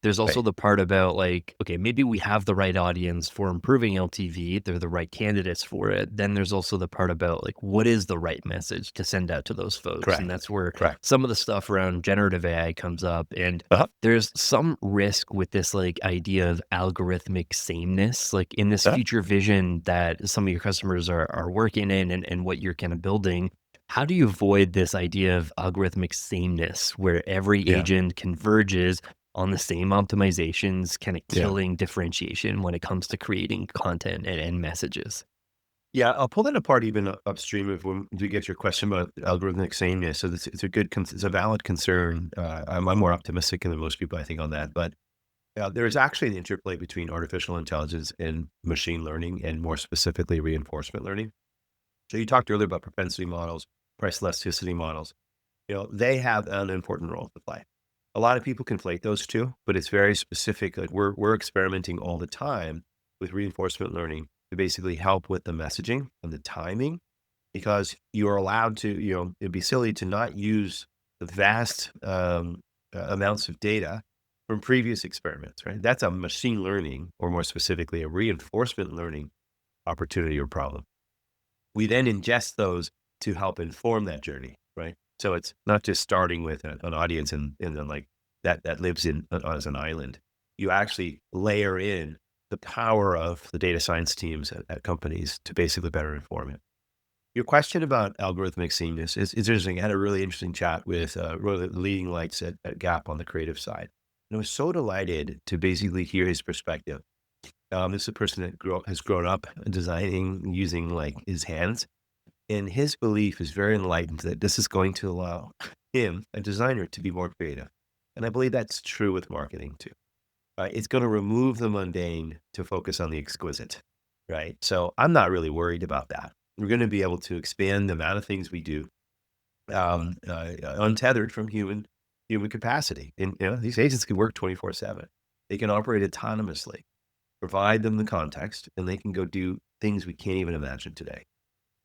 There's also Right. the part about like, okay, maybe we have the right audience for improving LTV. They're the right candidates for it. Then there's also the part about like, what is the right message to send out to those folks? And Correct. that's where Correct. some of the stuff around generative AI comes up. And Uh-huh. there's some risk with this like idea of algorithmic sameness, like in this Uh-huh. future vision that some of your customers are working in and what you're kind of building. How do you avoid this idea of algorithmic sameness where every Yeah. agent converges on the same optimizations, kinda Yeah. killing differentiation when it comes to creating content and messages? Yeah, I'll pull that apart even upstream of when you get your question about algorithmic sameness. So it's a it's a valid concern. I'm more optimistic than most people, I think, on that. But there is actually an interplay between artificial intelligence and machine learning, and more specifically, reinforcement learning. So you talked earlier about propensity models, price elasticity models. They have an important role to play. A lot of people conflate those two, but it's very specific. Like we're experimenting all the time with reinforcement learning to basically help with the messaging and the timing, because you are allowed to, it'd be silly to not use the vast amounts of data from previous experiments, right? That's a machine learning, or more specifically, a reinforcement learning opportunity or problem. We then ingest those to help inform that journey, right? So it's not just starting with an audience and then like that lives in as an island. You actually layer in the power of the data science teams at companies to basically better inform it. Your question about algorithmic sameness is interesting. I had a really interesting chat with one of the leading lights at Gap on the creative side. And I was so delighted to basically hear his perspective. This is a person that has grown up designing using like his hands, and his belief is very enlightened that this is going to allow him, a designer, to be more creative. And I believe that's true with marketing too. It's going to remove the mundane to focus on the exquisite, right? So I'm not really worried about that. We're going to be able to expand the amount of things we do, untethered from human capacity. And these agents can work 24/7. They can operate autonomously, provide them the context, and they can go do things we can't even imagine today.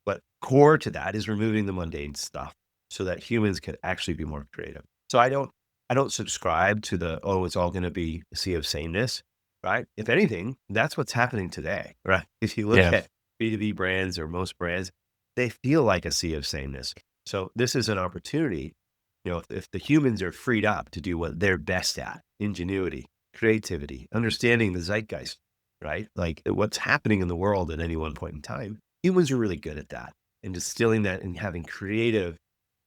But core to that is removing the mundane stuff so that humans can actually be more creative. So I don't subscribe to the, oh, it's all going to be a sea of sameness, right? If anything, that's what's happening today, right? If you look Yeah. at B2B brands or most brands, they feel like a sea of sameness. So this is an opportunity, if the humans are freed up to do what they're best at, ingenuity, creativity, understanding the zeitgeist, right? Like what's happening in the world at any one point in time. Humans are really good at that, and distilling that and having creative,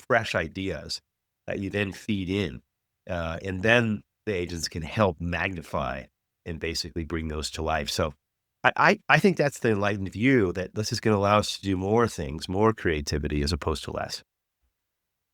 fresh ideas that you then feed in. And then the agents can help magnify and basically bring those to life. So I think that's the enlightened view, that this is going to allow us to do more things, more creativity as opposed to less.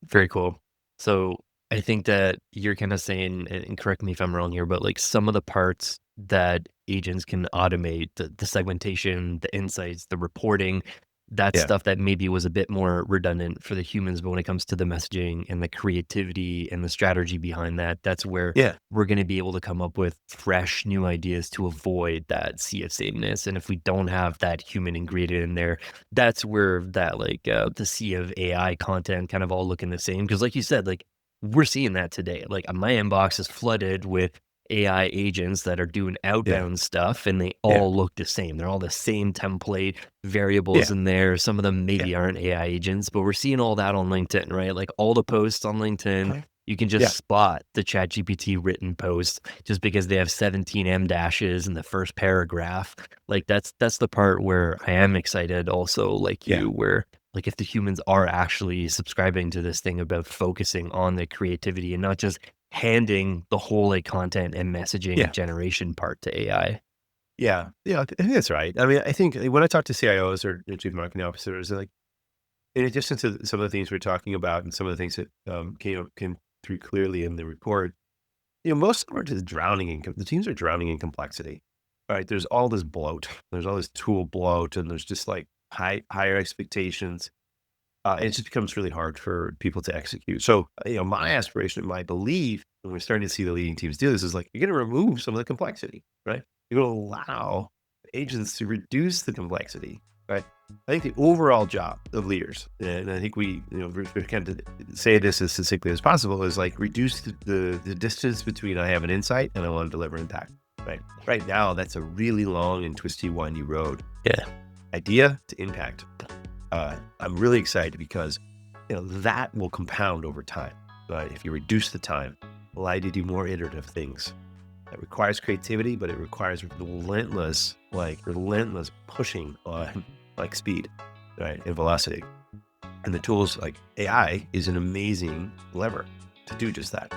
Very cool. So I think that you're kind of saying, and correct me if I'm wrong here, but like some of the parts that agents can automate, the segmentation, the insights, the reporting, that Yeah. stuff that maybe was a bit more redundant for the humans. But when it comes to the messaging and the creativity and the strategy behind that, that's where Yeah. we're going to be able to come up with fresh new ideas to avoid that sea of sameness. And if we don't have that human ingredient in there, that's where that like the sea of AI content kind of all looking the same. Cause like you said, like we're seeing that today. Like my inbox is flooded with AI agents that are doing Yeah. outbound stuff and they Yeah. all look the same. They're all the same template variables Yeah. in there. Some of them Yeah. maybe aren't AI agents, but we're seeing all that on LinkedIn, right? Like all the posts on LinkedIn, Uh-huh. you can Yeah. just spot the ChatGPT written post just because they have 17 M dashes in the first paragraph. Like that's the part where I am excited also like Yeah. you, where like if the humans are actually subscribing to this thing about focusing on the creativity and not just handing the whole like content and messaging Yeah. generation part to AI. Yeah. Yeah. I think that's right. I mean, I think when I talk to CIOs or chief marketing officers, they're like, in addition to some of the things we're talking about and some of the things that came through clearly in the report, most of them are just drowning the teams are drowning in complexity. Right? There's all this bloat. There's all this tool bloat, and there's just like higher expectations. And it just becomes really hard for people to execute. So, my aspiration, my belief, when we're starting to see the leading teams do this, is like you're going to remove some of the complexity, right? You're going to allow agents to reduce the complexity, right? I think the overall job of leaders, and I think we kind of say this as succinctly as possible, is like reduce the distance between I have an insight and I want to deliver impact, right? Right now, that's a really long and twisty, windy road. Yeah. Idea to impact. I'm really excited because that will compound over time. Right? If you reduce the time, allow you to do more iterative things. That requires creativity, but it requires relentless pushing on like speed, right, and velocity. And the tools like AI is an amazing lever to do just that.